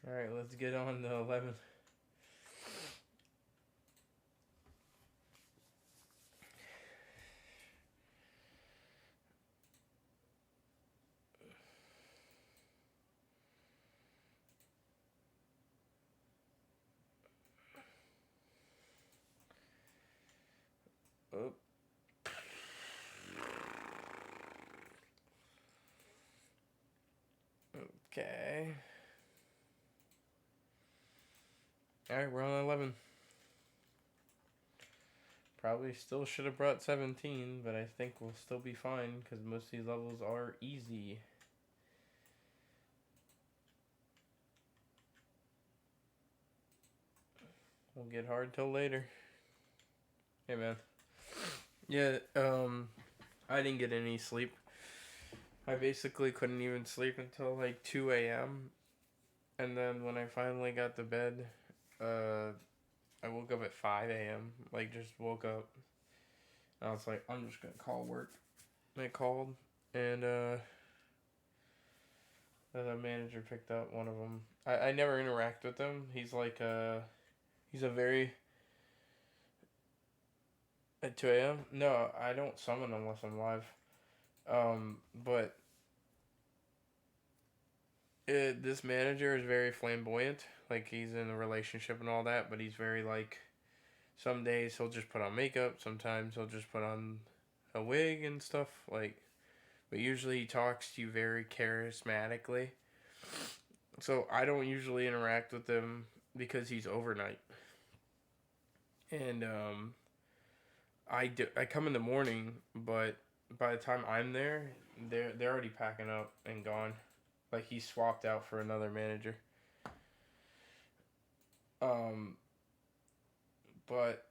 All right, let's get on to 11. Oh, okay. All right, we're on 11. Probably still should have brought 17, but I think we'll still be fine because most of these levels are easy. Won't get hard till later. Hey, man. Yeah, I didn't get any sleep. I basically couldn't even sleep until like 2 a.m. And then when I finally got to bed, uh, I woke up at 5 a.m. Like, just woke up. And I was like, I'm just gonna call work. And I called, and the manager picked up one of them. I never interact with him. He's like, he's a very. At 2 a.m.? No, I don't summon unless I'm live. But this manager is very flamboyant. Like, he's in a relationship and all that, but he's very, like, some days he'll just put on makeup, sometimes he'll just put on a wig and stuff. Like, but usually he talks to you very charismatically. So I don't usually interact with him because he's overnight. And I come in the morning, but by the time I'm there, they're already packing up and gone. Like, he swapped out for another manager. Um, but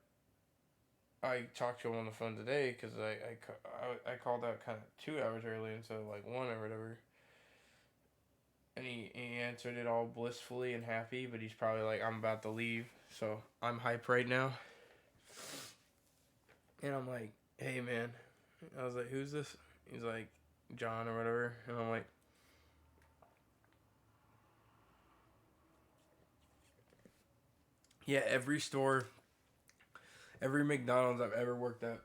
I talked to him on the phone today because I called out kind of 2 hours early instead of like one or whatever. And he answered it all blissfully and happy, but he's probably like, I'm about to leave. So I'm hype right now. And I'm like, hey, man. I was like, who's this? He's like, John or whatever. And I'm like, yeah, every store, every McDonald's I've ever worked at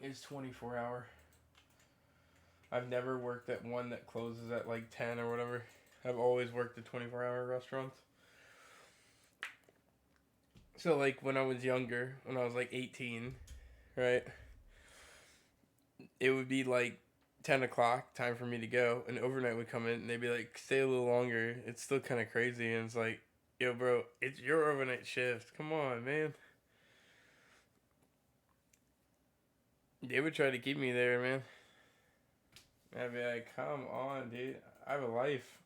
is 24 hour. I've never worked at one that closes at like 10 or whatever. I've always worked at 24-hour restaurants. So, like, when I was younger, when I was like 18, right, it would be like 10 o'clock, time for me to go, and overnight would come in, and they'd be like, stay a little longer. It's still kind of crazy, and it's like, yo, bro, it's your overnight shift. Come on, man. They would try to keep me there, man. I'd be like, come on, dude. I have a life.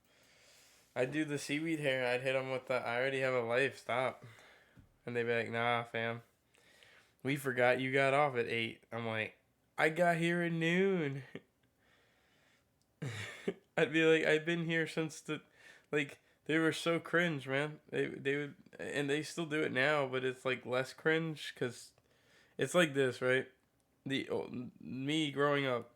I'd do the seaweed hair. I'd hit them with the, I already have a life. Stop. And they'd be like, nah, fam. We forgot you got off at 8. I'm like, I got here at noon. I'd be like, I've been here since the, like, they were so cringe, man. They would, and they still do it now, but it's like less cringe because it's like this, right? The Me growing up,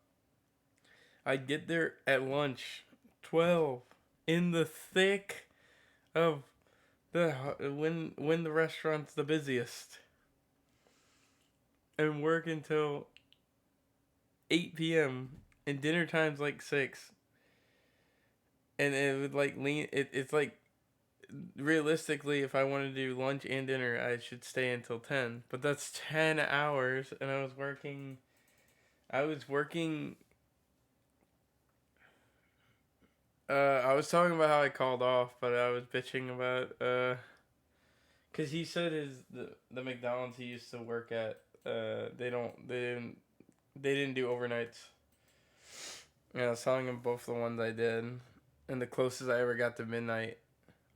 I'd get there at lunch, 12, in the thick of the when the restaurant's the busiest, and work until 8 p.m. and dinner time's like 6, and it would like it's like realistically, if I want to do lunch and dinner, I should stay until 10. But that's 10 hours, and I was working. I was working. I was talking about how I called off, but I was bitching about cause he said the McDonald's he used to work at they didn't do overnights. Yeah, I was telling him both the ones I did, and the closest I ever got to midnight.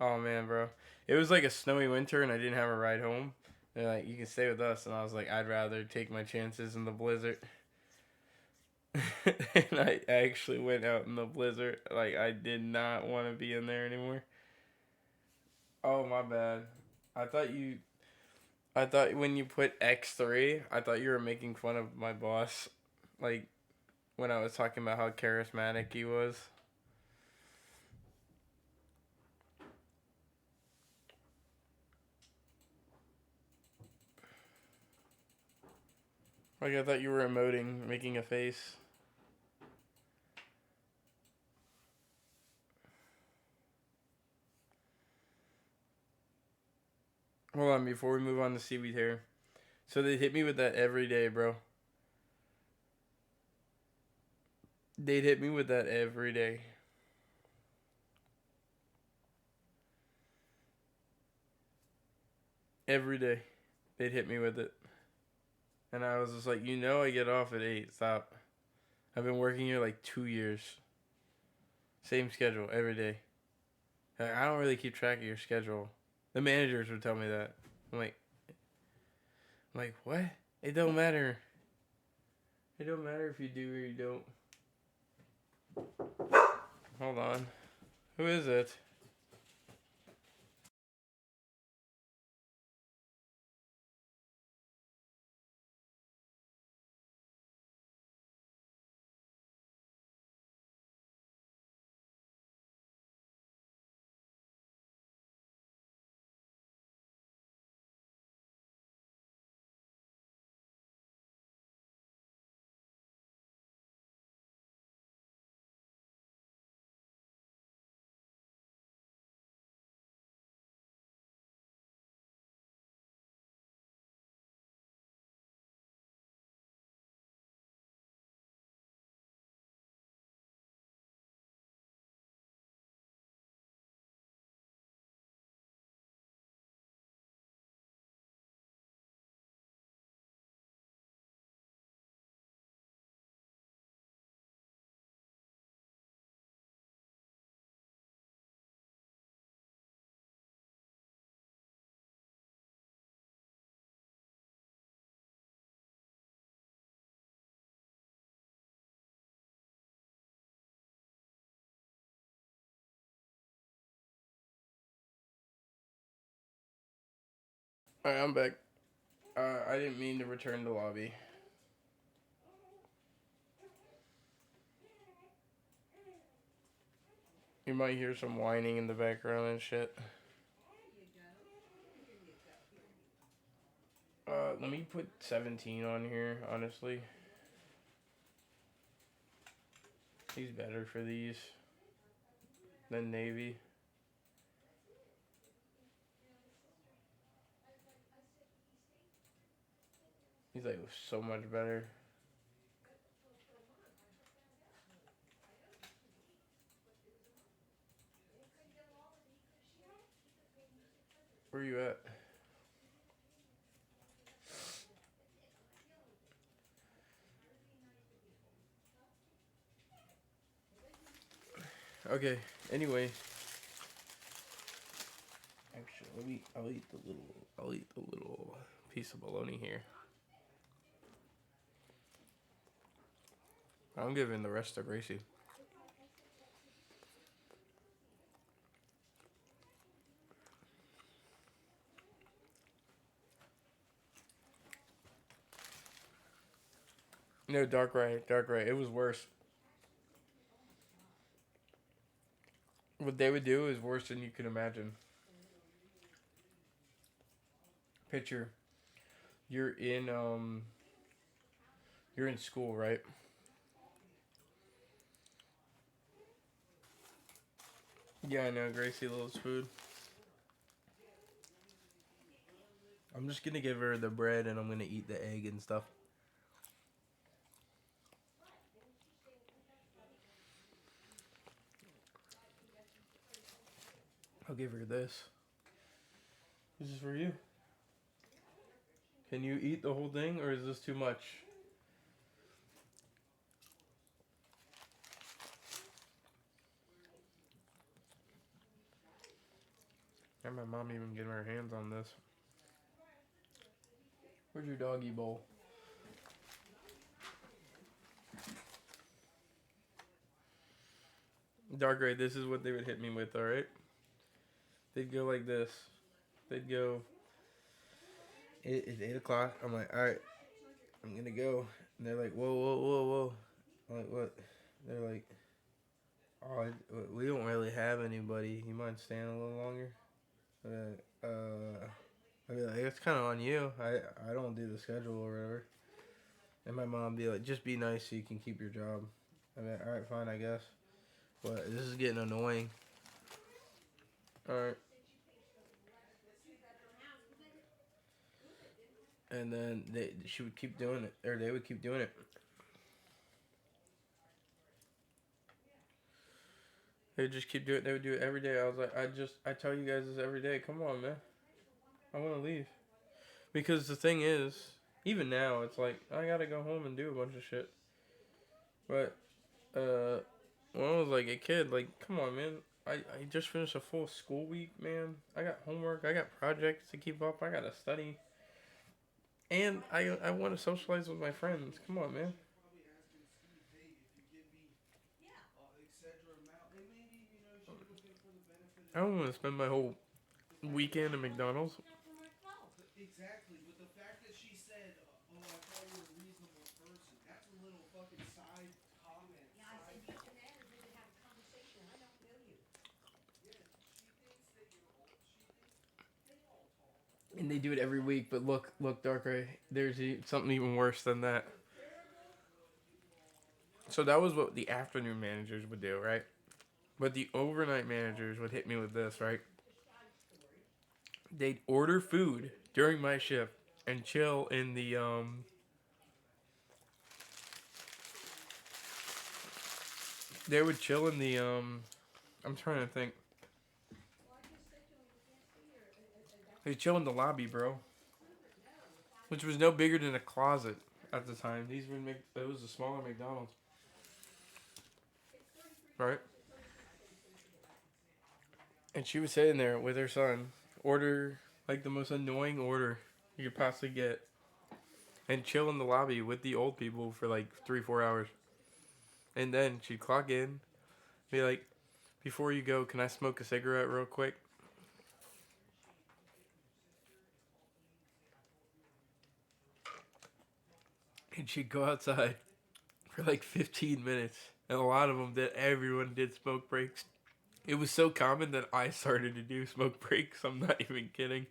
Oh man, bro, it was like a snowy winter, and I didn't have a ride home. They're like, you can stay with us, and I was like, I'd rather take my chances in the blizzard. And I actually went out in the blizzard. Like, I did not want to be in there anymore. Oh my bad. I thought you. I thought when you put X3, I thought you were making fun of my boss. Like, when I was talking about how charismatic he was. Like I thought you were emoting, making a face. Hold on, before we move on to seaweed hair. So they hit me with that every day, bro. They'd hit me with that every day. Every day. They'd hit me with it. And I was just like, I get off at 8. Stop. I've been working here like 2 years. Same schedule every day. I don't really keep track of your schedule. The managers would tell me that. I'm like, what? It don't matter. It don't matter if you do or you don't. Hold on. Who is it? Alright, I'm back. I didn't mean to return to lobby. You might hear some whining in the background and shit. Let me put 17 on here, honestly. He's better for these than Navy. He's like so much better. Where you at? Okay. Anyway. Actually, I'll eat the little piece of bologna here. I'm giving the rest to Gracie. No, dark right. It was worse. What they would do is worse than you can imagine. Picture, you're in school, right? Yeah, I know. Gracie loves food. I'm just gonna give her the bread and I'm gonna eat the egg and stuff. I'll give her this. This is for you. Can you eat the whole thing or is this too much? And my mom even getting her hands on this. Where's your doggy bowl? Dark gray, this is what they would hit me with, alright? They'd go like this. They'd go, it's 8 o'clock. I'm like, alright, I'm gonna go. And they're like, whoa, whoa, whoa, whoa. I'm like, what? They're like, oh, we don't really have anybody. You mind staying a little longer? I'd be like, it's kind of on you. I don't do the schedule or whatever. And my mom be like, just be nice so you can keep your job. I mean, alright, fine, I guess. But this is getting annoying. Alright. And then she would keep doing it. Or they would keep doing it. They would just keep doing it. They would do it every day. I was like, I tell you guys this every day. Come on, man. I want to leave. Because the thing is, even now, it's like, I gotta go home and do a bunch of shit. But, when I was like a kid, like, come on, man. I just finished a full school week, man. I got homework. I got projects to keep up. I gotta study. And I want to socialize with my friends. Come on, man. I don't want to spend my whole weekend at McDonald's. Exactly, but the fact that she said, "Oh, I thought you were a reasonable person," that's a little fucking side comment. Yeah, I said you and Anna didn't have a conversation. I don't know you. Yeah, she thinks that you're old. She thinks they all talk. And they do it every week. But look, Darker. There's something even worse than that. So that was what the afternoon managers would do, right? But the overnight managers would hit me with this, right? They'd order food during my shift and chill in the They would chill in the I'm trying to think. They chill in the lobby, bro. Which was no bigger than a closet at the time. It was a smaller McDonald's, right? And she was sitting there with her son, order like the most annoying order you could possibly get, and chill in the lobby with the old people for like 3-4 hours. And then she'd clock in, be like, "Before you go, can I smoke a cigarette real quick?" And she'd go outside for like 15 minutes. And a lot of them did. Everyone did smoke breaks. It was so common that I started to do smoke breaks. I'm not even kidding.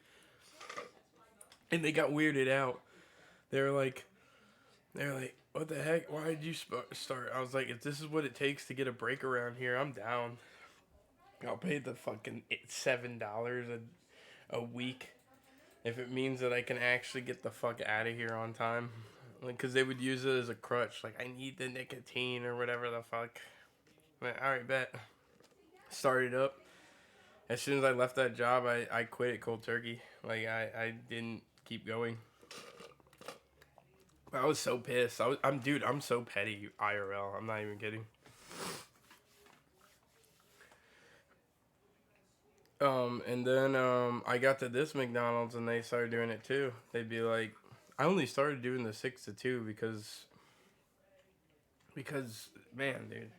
And they got weirded out. They're like, "What the heck? Why did you start?" I was like, "If this is what it takes to get a break around here, I'm down. I'll pay the fucking $7 a week if it means that I can actually get the fuck out of here on time." Like, cause they would use it as a crutch. Like, I need the nicotine or whatever the fuck. Like, all right, bet. Started up. As soon as I left that job, I quit it cold turkey. Like, I didn't keep going. I was so pissed. I'm so petty IRL. I'm not even kidding. And then I got to this McDonald's and they started doing it too. They'd be like, I only started doing the 6 to 2 because man, dude,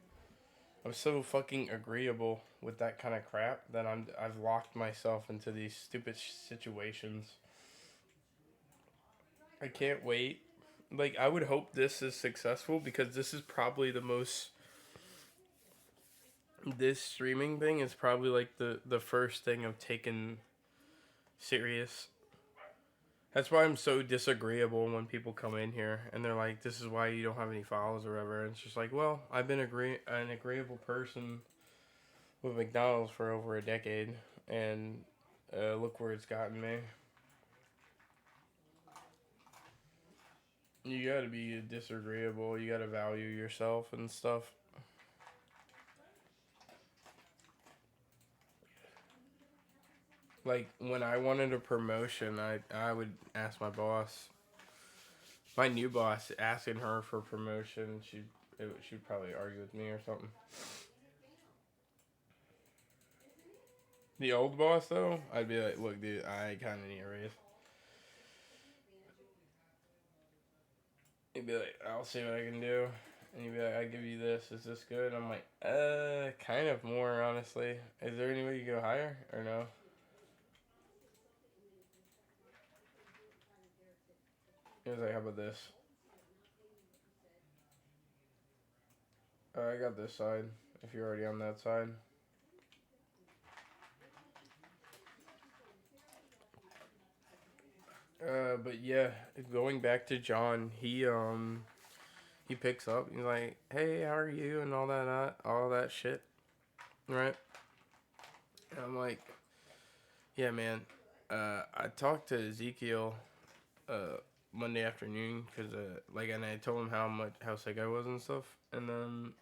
I'm so fucking agreeable with that kind of crap that I've locked myself into these stupid situations. I can't wait. Like, I would hope this is successful because this is probably the most. This streaming thing is probably like the first thing I've taken serious. That's why I'm so disagreeable when people come in here and they're like, "This is why you don't have any followers or whatever." And it's just like, well, I've been an agreeable person with McDonald's for over a decade, and look where it's gotten me. You gotta be disagreeable. You gotta value yourself and stuff. Like, when I wanted a promotion, I would ask my boss, my new boss, asking her for promotion. She'd probably argue with me or something. The old boss though, I'd be like, "Look, dude, I kind of need a raise." He'd be like, "I'll see what I can do," and he'd be like, "I give you this. Is this good?" I'm like, kind of more honestly. Is there any way you go higher or no?" He was like, "How about this?" I got this side. If you're already on that side. But yeah, going back to John, he picks up. He's like, "Hey, how are you?" and all that shit, right? And I'm like, "Yeah, man." I talked to Ezekiel, uh, Monday afternoon because and I told him how sick I was and stuff, and then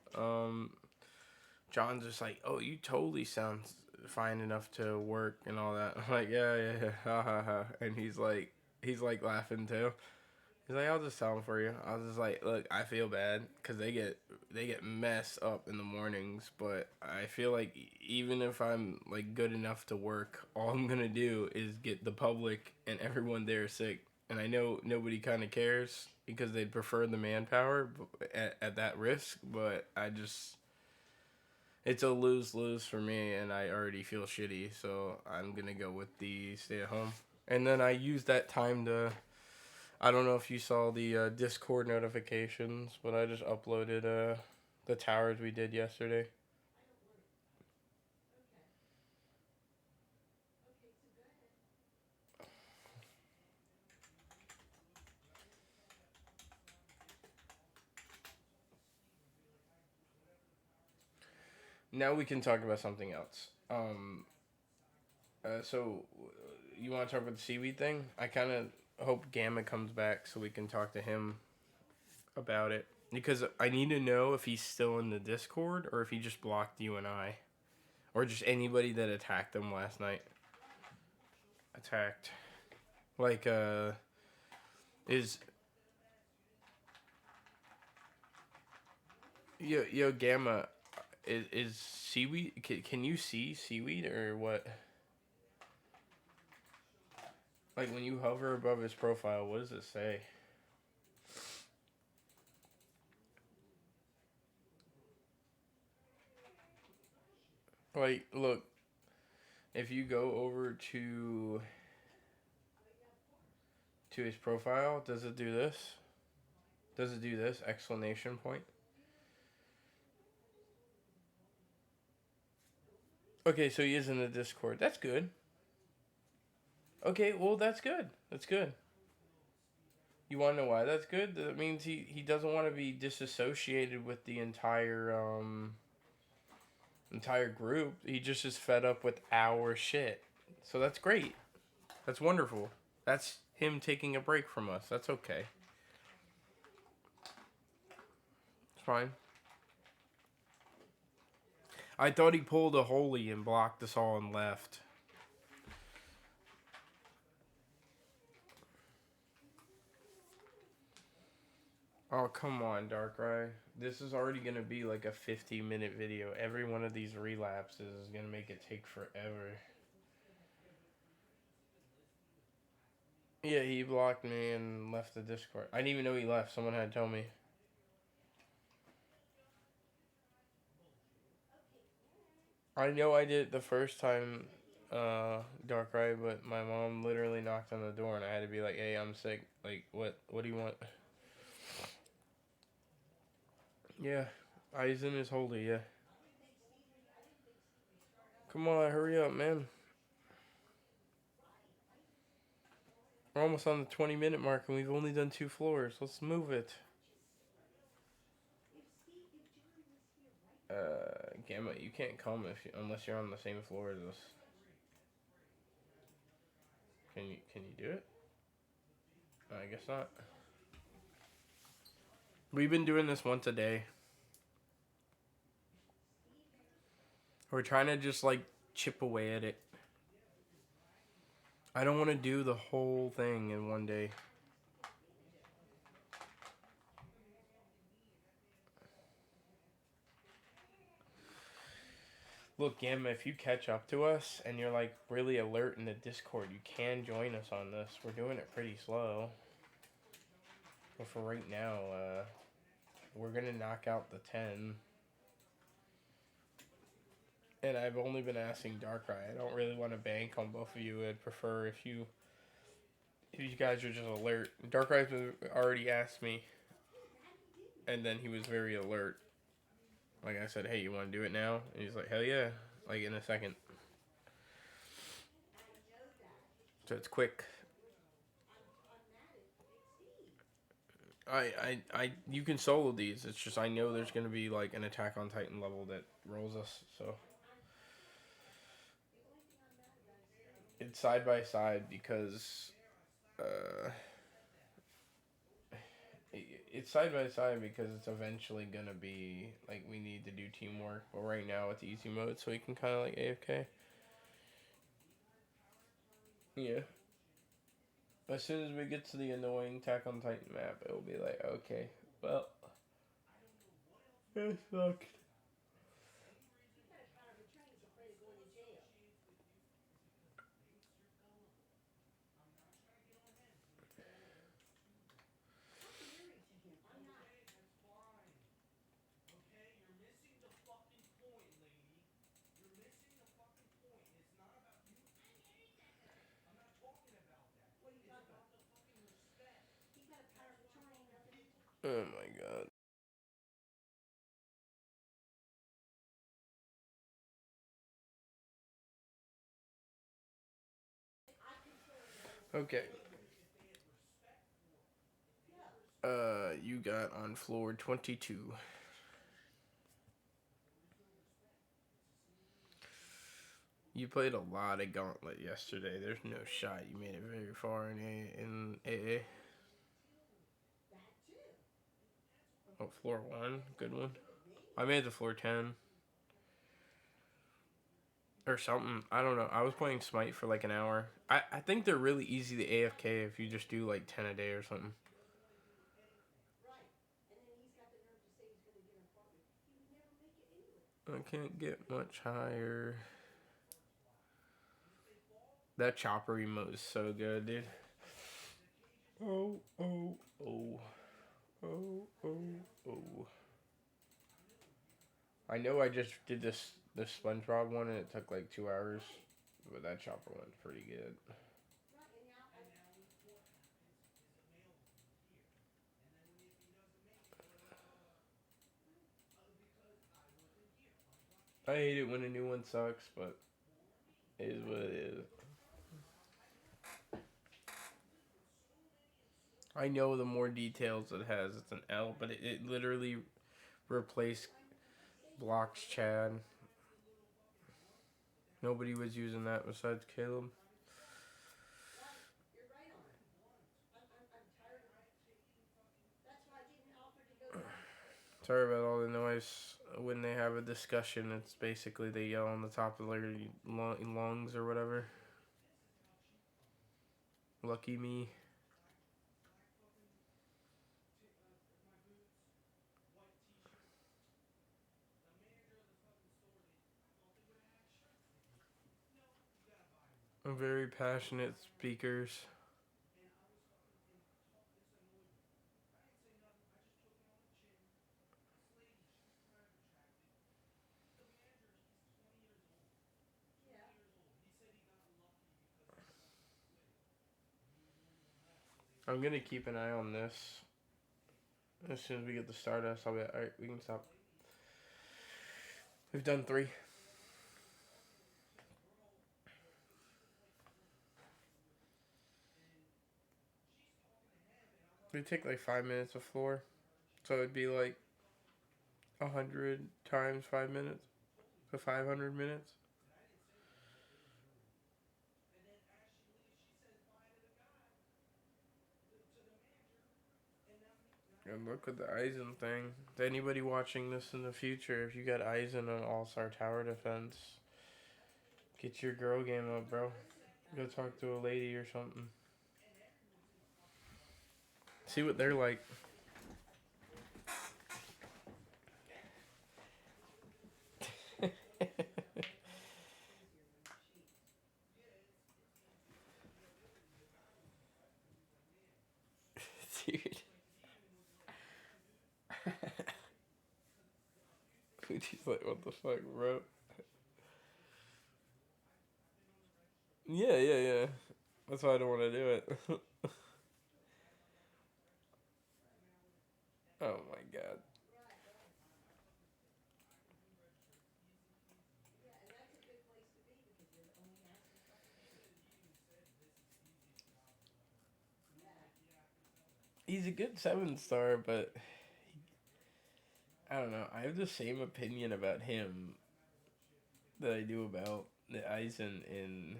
John's just like, "Oh, you totally sound fine enough to work and all that." I'm like, "Yeah, yeah, yeah, ha ha ha," and he's like laughing too. He's like, "I'll just tell him for you." I was just like, "Look, I feel bad because they get messed up in the mornings, but I feel like even if I'm like good enough to work, all I'm gonna do is get the public and everyone there sick, and I know nobody kind of cares because they'd prefer the manpower at that risk, but I just." It's a lose lose for me, and I already feel shitty, so I'm gonna go with the stay at home. And then I use that time to. I don't know if you saw the Discord notifications, but I just uploaded the towers we did yesterday. Now we can talk about something else. So you want to talk about the seaweed thing? I kind of hope Gamma comes back so we can talk to him about it because I need to know if he's still in the Discord or if he just blocked you and I. Or just anybody that attacked them last night. Attacked. Like, is. Yo, Gamma, is seaweed. Can you see seaweed or what? Like, when you hover above his profile, what does it say? Like, look, if you go over to his profile, does it do this? Does it do this? Exclamation point. Okay, so he is in the Discord. That's good. Okay, well, that's good. That's good. You want to know why that's good? That means he doesn't want to be disassociated with the entire group. He just is fed up with our shit. So that's great. That's wonderful. That's him taking a break from us. That's okay. It's fine. I thought he pulled a holy and blocked us all and left. Oh, come on, Darkrai. This is already going to be like a 50-minute video. Every one of these relapses is going to make it take forever. Yeah, he blocked me and left the Discord. I didn't even know he left. Someone had to tell me. I know I did it the first time, Darkrai, but my mom literally knocked on the door and I had to be like, "Hey, I'm sick. Like, what do you want?" Yeah, Aizen is holy. Yeah. Come on, hurry up, man. We're almost on the 20-minute mark and we've only done 2 floors. Let's move it. Gamma, you can't come unless you're on the same floor as us. Can you do it? I guess not. We've been doing this once a day. We're trying to just like chip away at it. I don't want to do the whole thing in one day. Look, Gamma, if you catch up to us and you're like really alert in the Discord, you can join us on this. We're doing it pretty slow. But for right now, we're gonna knock out the 10. And I've only been asking Darkrai. I don't really want to bank on both of you. I'd prefer if you guys are just alert. Darkrai's already asked me, and then he was very alert. Like I said, "Hey, you want to do it now?" And he's like, "Hell yeah!" Like in a second. So it's quick. You can solo these. It's just I know there's gonna be like an Attack on Titan level that rolls us. So it's side by side because uh, it's side by side because it's eventually gonna be like we need to do teamwork. But right now it's easy mode, so we can kind of like AFK. Yeah. As soon as we get to the annoying Attack on Titan map, it'll be like, okay, well, it sucked. Okay, you're missing the fucking point, lady. You're missing the fucking point. It's not about you. I'm not talking about that. What are you talking about? The fucking respect. He's got a power of attorney. Oh my god. Okay. You got on floor 22. You played a lot of Gauntlet yesterday. There's no shot you made it very far in AA. Oh, floor 1. Good one. I made the floor 10. Or something. I don't know. I was playing Smite for like an hour. I think they're really easy to AFK if you just do like 10 a day or something. I can't get much higher. That chopper emote is so good, dude. Oh, oh, oh. Oh, oh, oh. I know I just did this SpongeBob one and it took like 2 hours. But that chopper one's pretty good. I hate it when a new one sucks, but it is what it is. I know the more details it has, it's an L, but it literally replaced blocks Chad. Nobody was using that besides Caleb. Sorry about all the noise. When they have a discussion, it's basically they yell on the top of their lungs or whatever. Lucky me. Very passionate speakers. I'm gonna keep an eye on this. As soon as we get the Stardust, I'll be like, alright, we can stop. We've done 3. We take like 5 minutes of floor. So it'd be like 100 times 5 minutes. So 500 minutes. And look at the Aizen thing. To anybody watching this in the future, if you got Aizen on All-Star Tower Defense, get your girl game up, bro. Go talk to a lady or something. See what they're like. Dude. She's like, what the fuck, bro? Yeah. That's why I don't want to do it. Oh my god. he's a good 7-star, but I don't know. I have the same opinion about him that I do about the Aizen in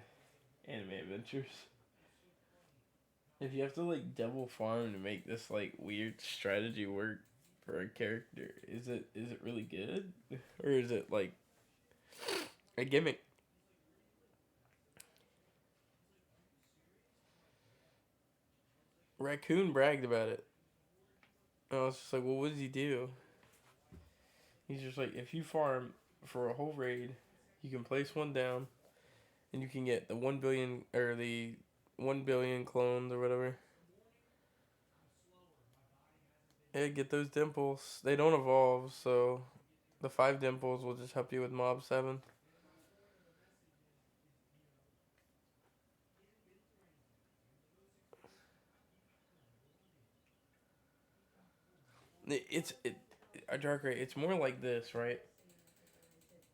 Anime Adventures. If you have to like double farm to make this like weird strategy work for a character, is it really good, or is it like a gimmick? Raccoon bragged about it. I was just like, well, what does he do? He's just like, if you farm for a whole raid, you can place one down, and you can get the 1 billion or the 1 billion clones or whatever. Yeah, get those dimples. They don't evolve, so the 5 dimples will just help you with Mob 7. It's a dark rate. It's more like this, right?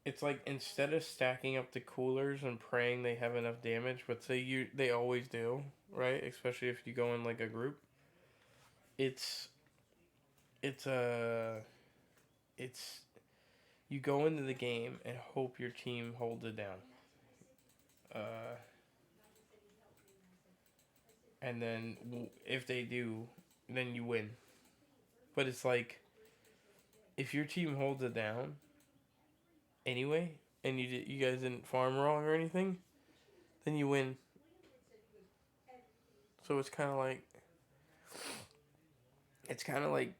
It's like instead of stacking up the coolers and praying they have enough damage, but they always do, right? Especially if you go in like a group. It's it's a it's you go into the game and hope your team holds it down. Uh, and then if they do, then you win. But it's like if your team holds it down anyway, and you guys didn't farm wrong or anything, then you win. So it's kind of like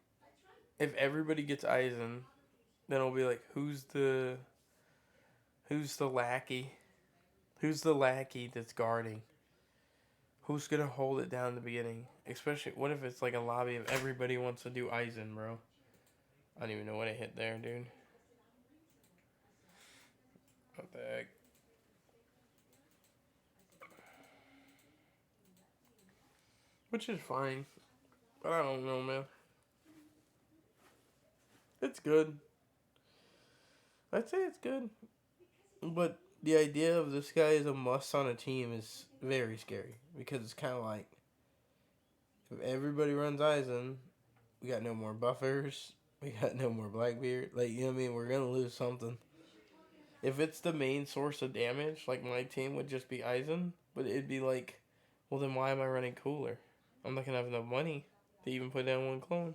if everybody gets Aizen, then it'll be like who's the lackey? Who's the lackey that's guarding? Who's gonna hold it down in the beginning? Especially, what if it's like a lobby of everybody wants to do Aizen, bro? I don't even know what I hit there, dude. What the heck? Which is fine. But I don't know, man. It's good. I'd say it's good. But the idea of this guy as a must on a team is very scary. Because it's kind of like, if everybody runs Aizen, we got no more buffers. We got no more Blackbeard. Like, you know what I mean? We're going to lose something. If it's the main source of damage, like my team would just be Aizen. But it'd be like, well, then why am I running cooler? I'm not going to have enough money to even put down one clone.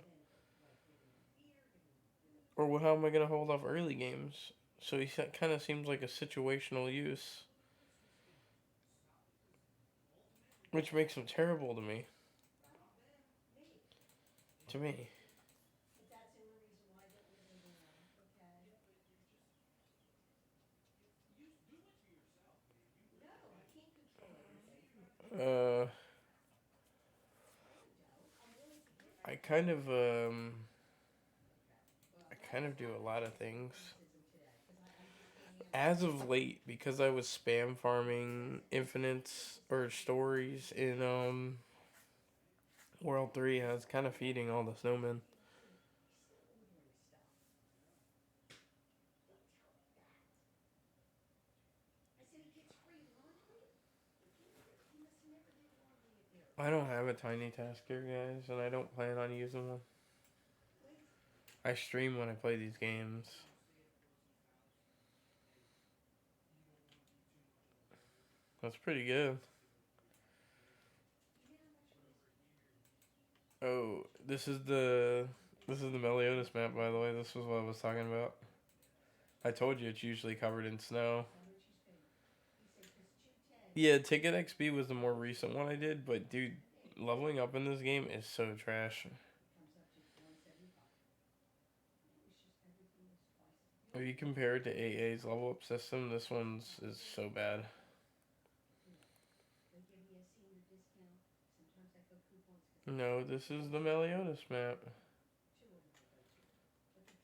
Or how am I going to hold off early games? So he kind of seems like a situational use. Which makes him terrible to me. To me. Uh, I kind of do a lot of things. As of late, because I was spam farming infinites or stories in World 3, I was kind of feeding all the snowmen. I don't have a tiny tasker, guys, and I don't plan on using one. I stream when I play these games. That's pretty good. Oh, this is the Meliodas map, by the way. This was what I was talking about. I told you it's usually covered in snow. Yeah, Ticket XP was the more recent one I did, but dude, leveling up in this game is so trash. If you compare it to AA's level up system, this one's is so bad. No, this is the Meliodas map.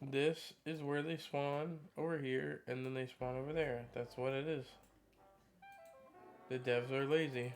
This is where they spawn over here, and then they spawn over there. That's what it is. The devs are lazy.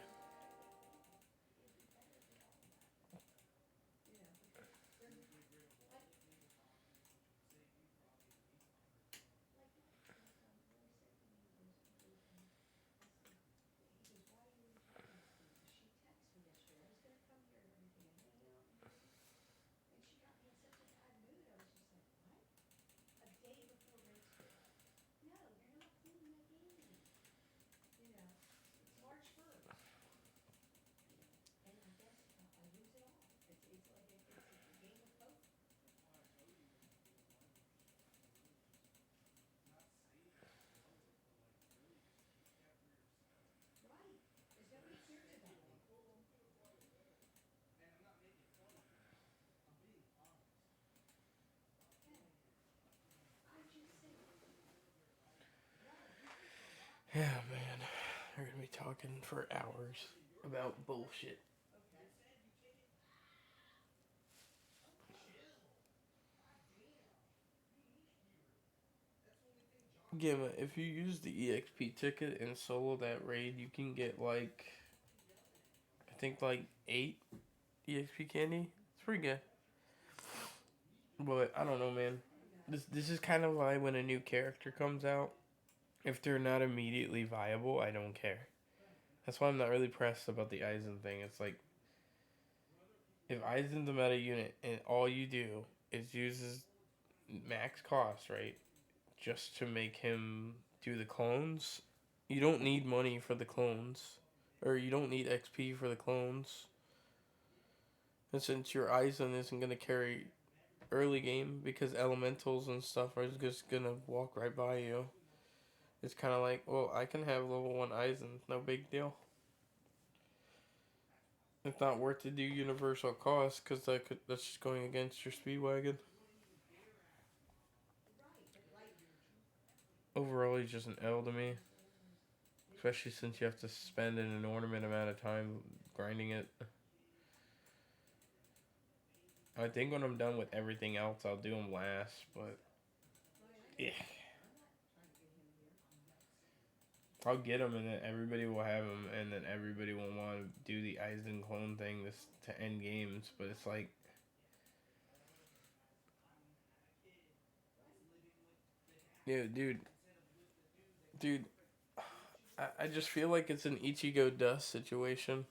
Yeah, man. We're gonna be talking for hours about bullshit. Gamma, if you use the EXP ticket and solo that raid, you can get like, I think like 8 EXP candy. It's pretty good. But I don't know, man. This is kind of why when a new character comes out, if they're not immediately viable, I don't care. That's why I'm not really pressed about the Aizen thing. It's like, if Aizen's a meta unit and all you do is uses max cost, right? Just to make him do the clones, you don't need money for the clones. Or you don't need XP for the clones. And since your Aizen isn't going to carry early game because elementals and stuff are just going to walk right by you, it's kind of like, well, I can have level 1 Aizen. No big deal. It's not worth to do universal cost because that's just going against your Speedwagon. Overall, he's just an L to me. Especially since you have to spend an inordinate amount of time grinding it. I think when I'm done with everything else, I'll do him last, but yeah. I'll get him and then everybody will have him and then everybody will want to do the Aizen clone thing to end games, but it's like, yeah, dude, I just feel like it's an Ichigo Dust situation.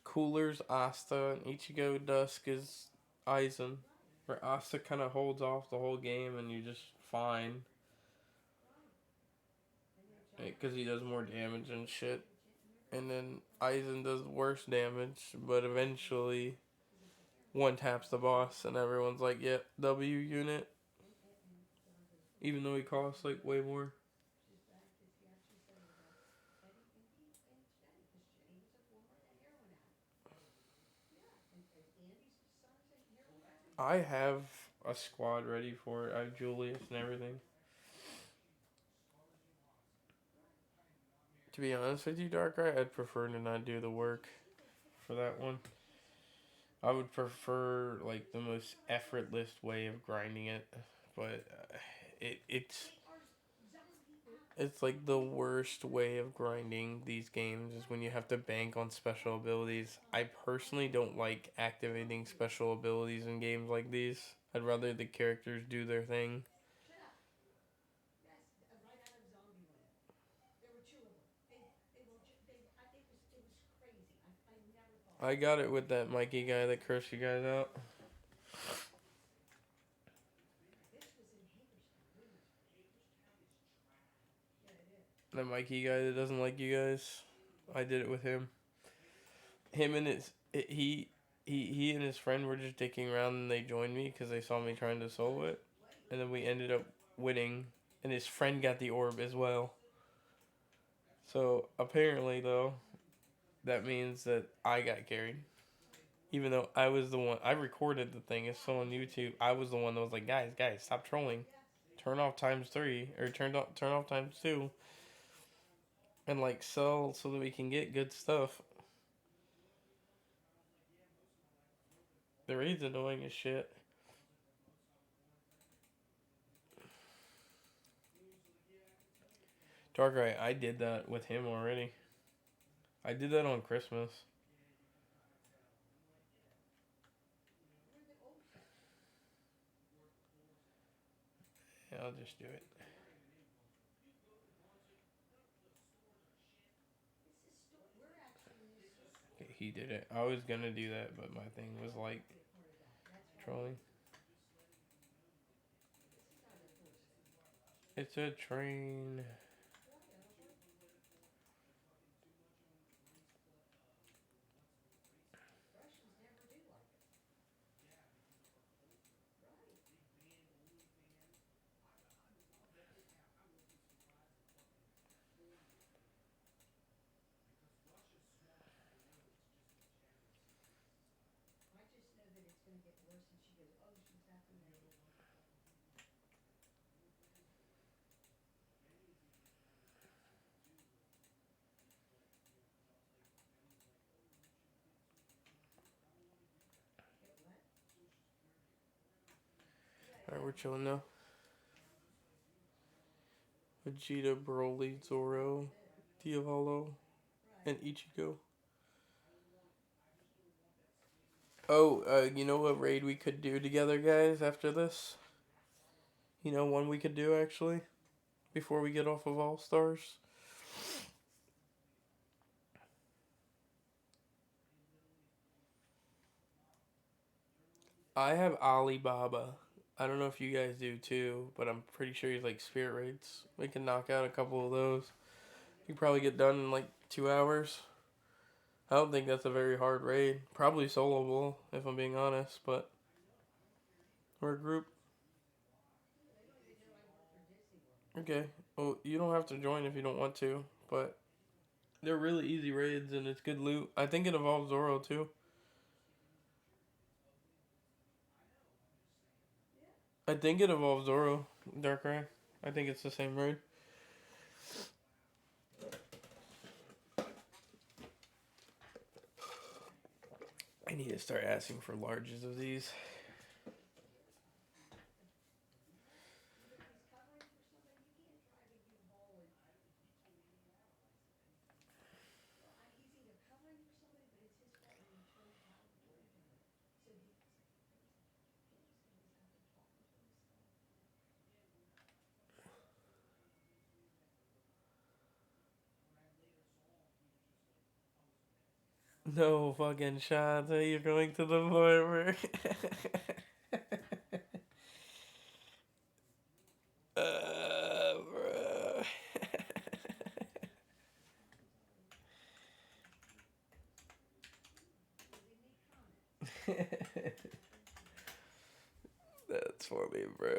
Cooler's Asta and Ichigo Dusk is Aizen. Where Asta kind of holds off the whole game and you're just fine. Because he does more damage and shit. And then Aizen does worse damage, but eventually one taps the boss and everyone's like, yep, W unit. Even though he costs like way more. I have a squad ready for it. I have Julius and everything. To be honest with you, Darkrai, I'd prefer to not do the work for that one. I would prefer like the most effortless way of grinding it, but it's like the worst way of grinding these games is when you have to bank on special abilities. I personally don't like activating special abilities in games like these. I'd rather the characters do their thing. I got it with that Mikey guy that cursed you guys out. That Mikey guy that doesn't like you guys. I did it with him. Him and he and his friend were just dicking around and they joined me because they saw me trying to solo it. And then we ended up winning. And his friend got the orb as well. So apparently though, that means that I got carried. Even though I was the one, I recorded the thing. It's still on YouTube. I was the one that was like, guys, stop trolling. Turn off ×3 or turn off ×2, and like sell so that we can get good stuff. The raid's annoying as shit. Darkrai, I did that with him already. I did that on Christmas. Yeah, I'll just do it. Okay, he did it. I was gonna do that, but my thing was like trolling. It's a train. Alright, we're chilling now. Vegeta, Broly, Zoro, Diavolo, and Ichigo. Oh, you know what raid we could do together, guys, after this? You know, one we could do, actually, before we get off of All Stars? I have Alibaba. I don't know if you guys do too, but I'm pretty sure he's like spirit raids. We can knock out a couple of those. You probably get done in like 2 hours. I don't think that's a very hard raid. Probably soloable, if I'm being honest, but we're a group. Okay. Well, you don't have to join if you don't want to, but they're really easy raids and it's good loot. I think it involves Zoro too. I think it involves Zoro, Darkrai. I think it's the same raid. I need to start asking for larges of these. No fucking shots. You're going to the point where. Bro. That's funny, bro.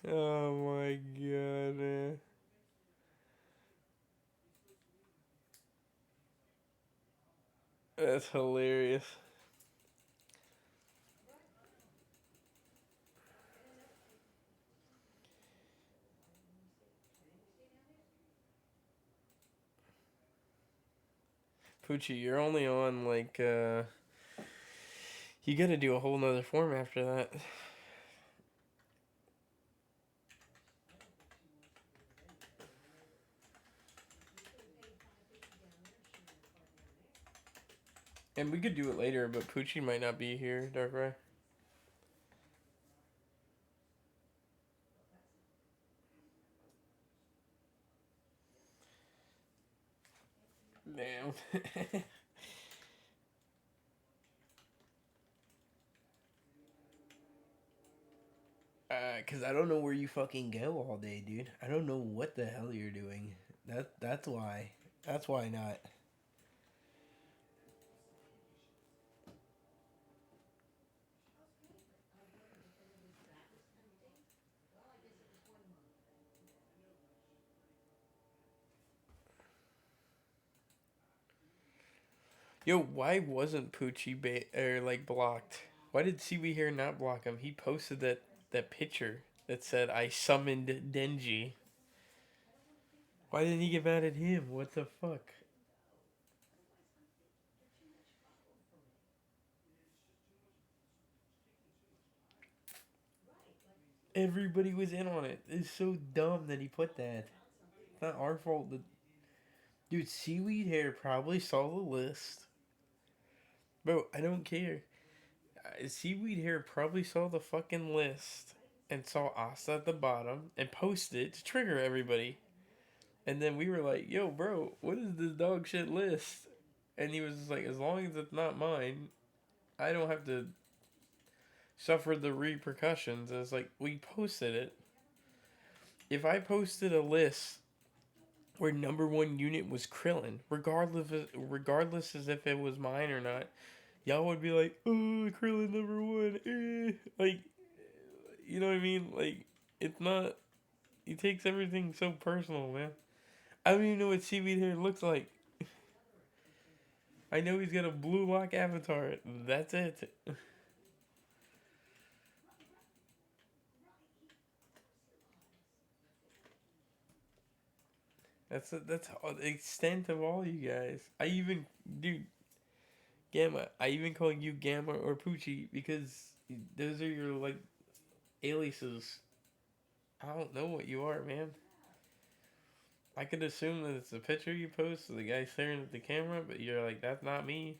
Oh my god, man. That's hilarious. Poochie, you're only on like you gotta do a whole nother form after that. And we could do it later, but Poochie might not be here, Darkrai. Damn. Cause I don't know where you fucking go all day, dude. I don't know what the hell you're doing. That's why. That's why not. Yo, why wasn't Poochie like blocked? Why did Seaweed Hair not block him? He posted that picture that said I summoned Denji. Why didn't he get mad at him? What the fuck? Everybody was in on it. It's so dumb that he put that. It's not our fault. Dude, Seaweed Hair probably saw the list. Bro, I don't care. Seaweed Hair probably saw the fucking list and saw Asta at the bottom and posted it to trigger everybody. And then we were like, yo, bro, what is this dog shit list? And he was like, as long as it's not mine, I don't have to suffer the repercussions. And it's like, we posted it. If I posted a list where number one unit was Krillin, regardless as if it was mine or not, y'all would be like, oh, Krillin number one. Like, you know what I mean? Like, it's not. He takes everything so personal, man. I don't even know what Seaweed Hair looks like. I know he's got a blue lock avatar. That's it. That's the extent of all you guys. I even, dude, Gamma. I even call you Gamma or Poochie because those are your like aliases. I don't know what you are, man. I could assume that it's a picture you post of the guy staring at the camera, but you're like, that's not me.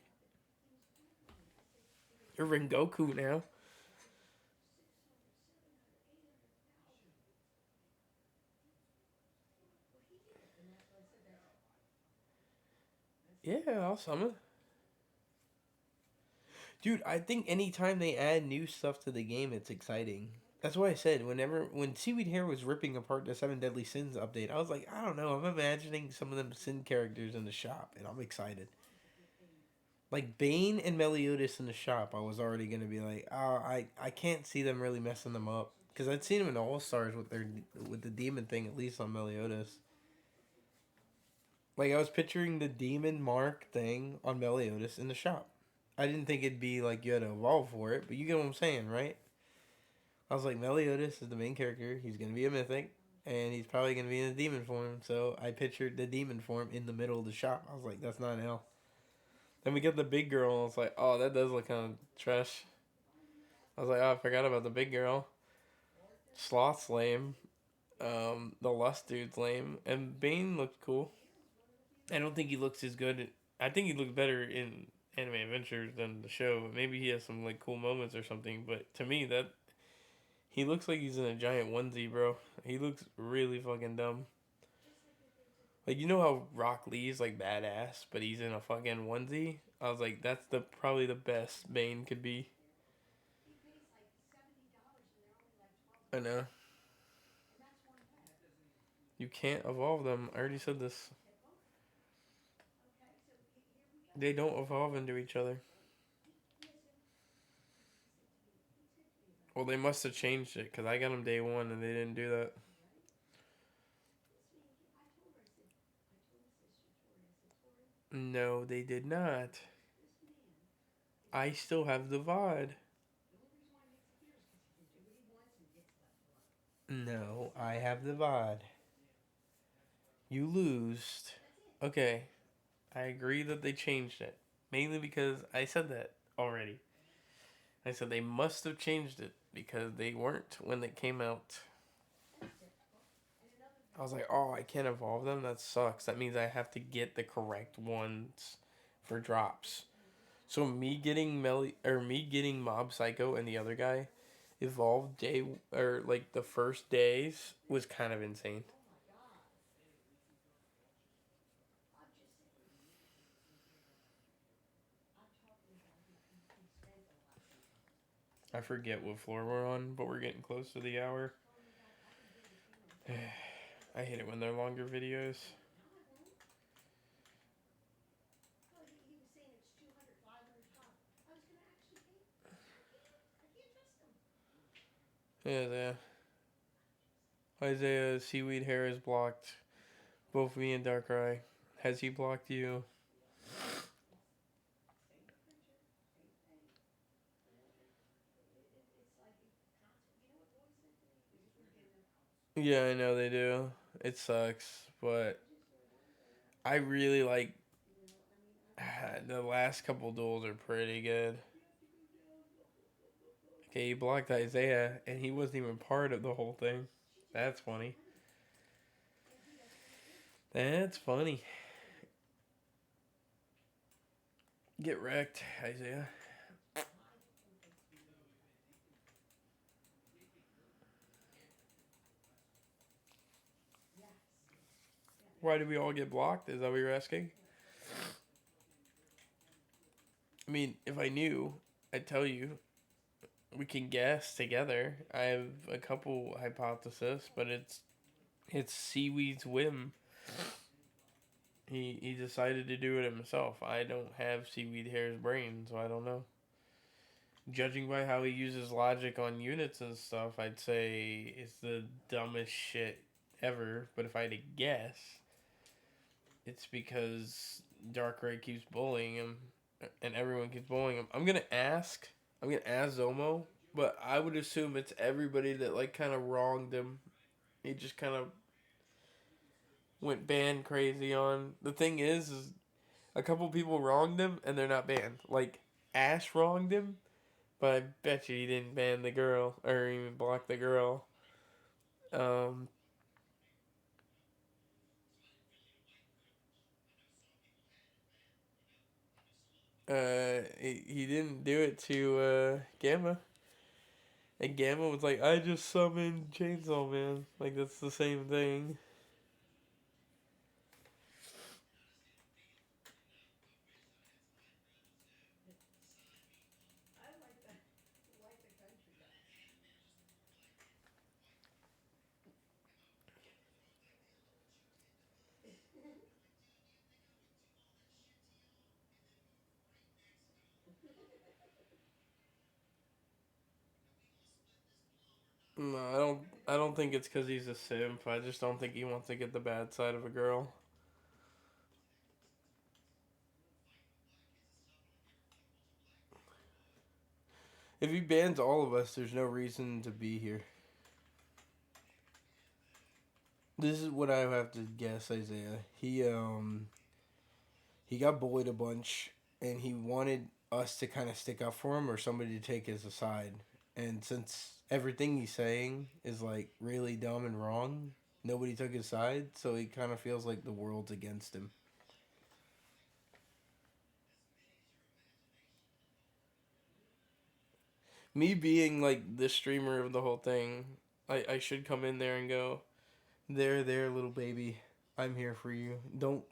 You're Rengoku now. Yeah, I'll summon. Dude, I think anytime they add new stuff to the game, it's exciting. That's why I said when Seaweed Hair was ripping apart the Seven Deadly Sins update, I was like, I don't know, I'm imagining some of them Sin characters in the shop, and I'm excited. Like Bane and Meliodas in the shop, I was already gonna be like, oh, I can't see them really messing them up because I'd seen them in All Stars with the demon thing at least on Meliodas. Like I was picturing the demon mark thing on Meliodas in the shop. I didn't think it'd be like you had to evolve for it, but you get what I'm saying, right? I was like, Meliodas is the main character. He's gonna be a mythic, and he's probably gonna be in the demon form. So I pictured the demon form in the middle of the shop. I was like, that's not an L. Then we get the big girl, and I was like, oh, that does look kind of trash. I was like, oh, I forgot about the big girl. Sloth's lame. The Lust dude's lame, and Bane looked cool. I don't think he looks as good. I think he looks better in Anime Adventures than the show. Maybe he has some like cool moments or something, but to me that he looks like he's in a giant onesie, bro. He looks really fucking dumb. Like you know how Rock Lee's like badass, but he's in a fucking onesie. I was like, that's the probably the best Bane could be. I know. You can't evolve them. I already said this. They don't evolve into each other. Well, they must have changed it because I got them day one and they didn't do that. No, they did not. I still have the VOD. No, I have the VOD. You lose. Okay, I agree that they changed it. Mainly because I said that already. I said they must have changed it because they weren't when they came out. I was like, oh, I can't evolve them? That sucks. That means I have to get the correct ones for drops. So me getting Mob Psycho and the other guy evolved day or like the first days was kind of insane. I forget what floor we're on, but we're getting close to the hour. I hate it when they're longer videos. Yeah, yeah. Isaiah Seaweed Hair is blocked. Both me and Darkrai. Has he blocked you? Yeah, I know they do. It sucks, but I really like the last couple duels are pretty good. Okay, he blocked Isaiah, and he wasn't even part of the whole thing. That's funny. That's funny. Get wrecked, Isaiah. Why did we all get blocked? Is that what you're asking? I mean, if I knew, I'd tell you. We can guess together. I have a couple hypotheses, but it's Seaweed's whim. He decided to do it himself. I don't have Seaweed Hair's brain, so I don't know. Judging by how he uses logic on units and stuff, I'd say it's the dumbest shit ever. But if I had to guess, it's because Darkrai keeps bullying him, and everyone keeps bullying him. I'm gonna ask. I'm gonna ask Zomo, but I would assume it's everybody that like kind of wronged him. He just kind of went banned crazy on. The thing is a couple people wronged him and they're not banned. Like Ash wronged him, but I bet you he didn't ban the girl or even block the girl. Um, he didn't do it to Gamma. And Gamma was like, I just summoned Chainsaw Man. Like, that's the same thing. I like that. I like the country guy. No, I don't think it's because he's a simp. I just don't think he wants to get the bad side of a girl. If he bans all of us, there's no reason to be here. This is what I have to guess, Isaiah. He got bullied a bunch, and he wanted us to kind of stick up for him or somebody to take his side. And since everything he's saying is like really dumb and wrong, nobody took his side, so he kind of feels like the world's against him. Me being like the streamer of the whole thing, I should come in there and go, there, little baby. I'm here for you. Don't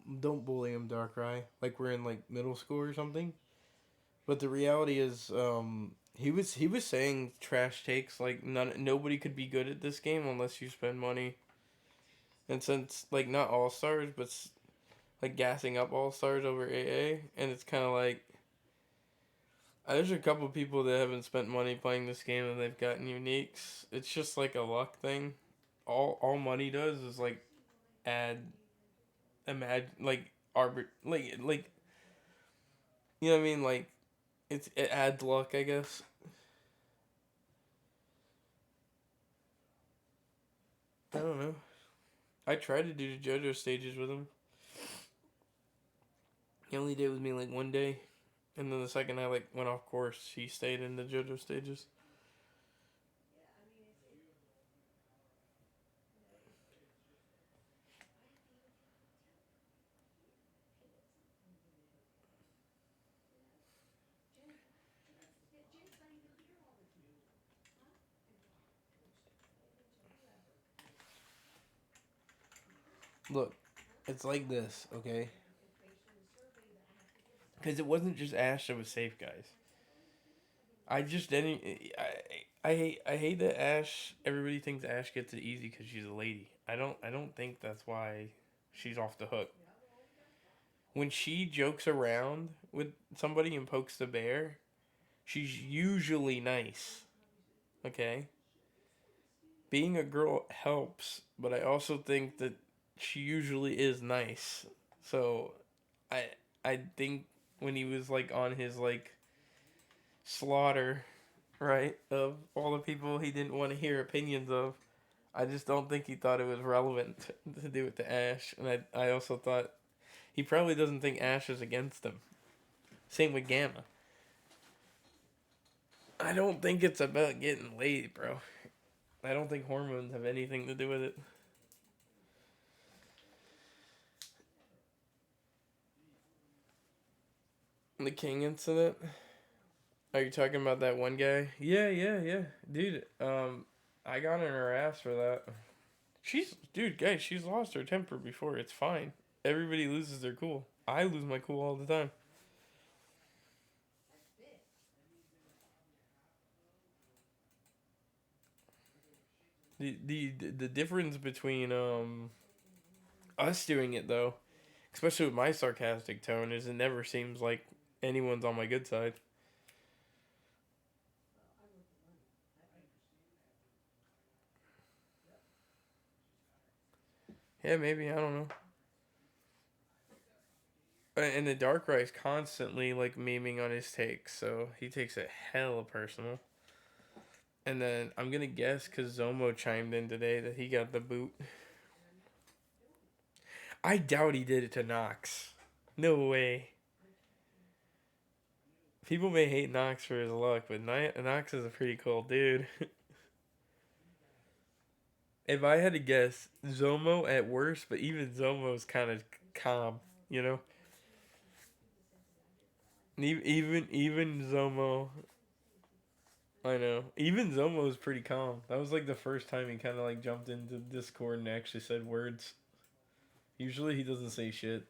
bully him, Darkrai. Like we're in like middle school or something. But the reality is, he was saying trash takes like nobody could be good at this game unless you spend money. And since like not all stars, but like gassing up all stars over AA, and it's kind of like there's a couple people that haven't spent money playing this game and they've gotten uniques. It's just like a luck thing. All money does is like add, imagine like like you know what I mean, like it adds luck, I guess. I don't know. I tried to do the JoJo stages with him. He only did it with me like one day, and then the second I like went off course, he stayed in the JoJo stages. Look, it's like this, okay? Because it wasn't just Ash that was safe, guys. I just didn't. I hate that Ash. Everybody thinks Ash gets it easy because she's a lady. I don't think that's why she's off the hook. When she jokes around with somebody and pokes the bear, she's usually nice. Okay. Being a girl helps, but I also think that she usually is nice. So, I I think when he was like on his like slaughter, right, of all the people he didn't want to hear opinions of, I just don't think he thought it was relevant to do it to Ash, and I also thought he probably doesn't think Ash is against him. Same with Gamma. I don't think it's about getting laid, bro. I don't think hormones have anything to do with it. The King incident? Are you talking about that one guy? Yeah. Dude, I got in her ass for that. Dude, guys, she's lost her temper before. It's fine. Everybody loses their cool. I lose my cool all the time. The difference between us doing it though, especially with my sarcastic tone, is it never seems like anyone's on my good side. Yeah, maybe, I don't know. And the Darkrai's constantly like memeing on his takes, so he takes it hella personal. And then I'm gonna guess because Zomo chimed in today that he got the boot. I doubt he did it to Knox. No way. People may hate Knox for his luck, but Knox is a pretty cool dude. If I had to guess, Zomo at worst, but even Zomo's kind of calm, you know. Even Zomo, I know. Even Zomo was pretty calm. That was like the first time he kind of like jumped into Discord and actually said words. Usually he doesn't say shit.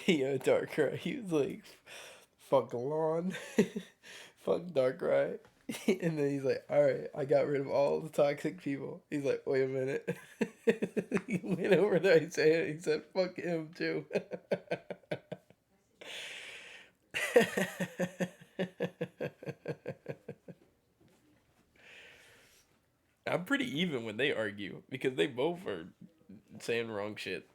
Yeah, Darkrai. He was like, "Fuck Lawn, fuck Darkrai," and then he's like, "All right, I got rid of all the toxic people." He's like, "Wait a minute." He went over to Isaiah. He said, "Fuck him too." I'm pretty even when they argue because they both are saying wrong shit.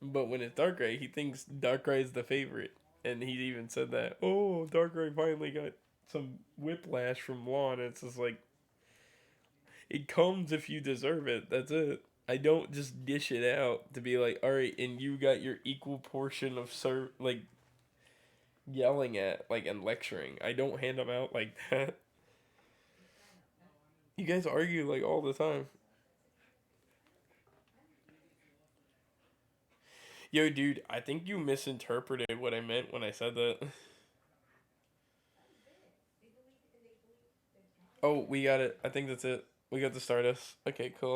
But when it's Darkrai, he thinks Darkrai is the favorite, and he even said that. Oh, Darkrai finally got some whiplash from Lawn. It's just like it comes if you deserve it. That's it. I don't just dish it out to be like, all right, and you got your equal portion of like yelling at like and lecturing. I don't hand them out like that. You guys argue like all the time. Yo, dude, I think you misinterpreted what I meant when I said that. Oh, we got it. I think that's it. We got the Stardust. Okay, cool.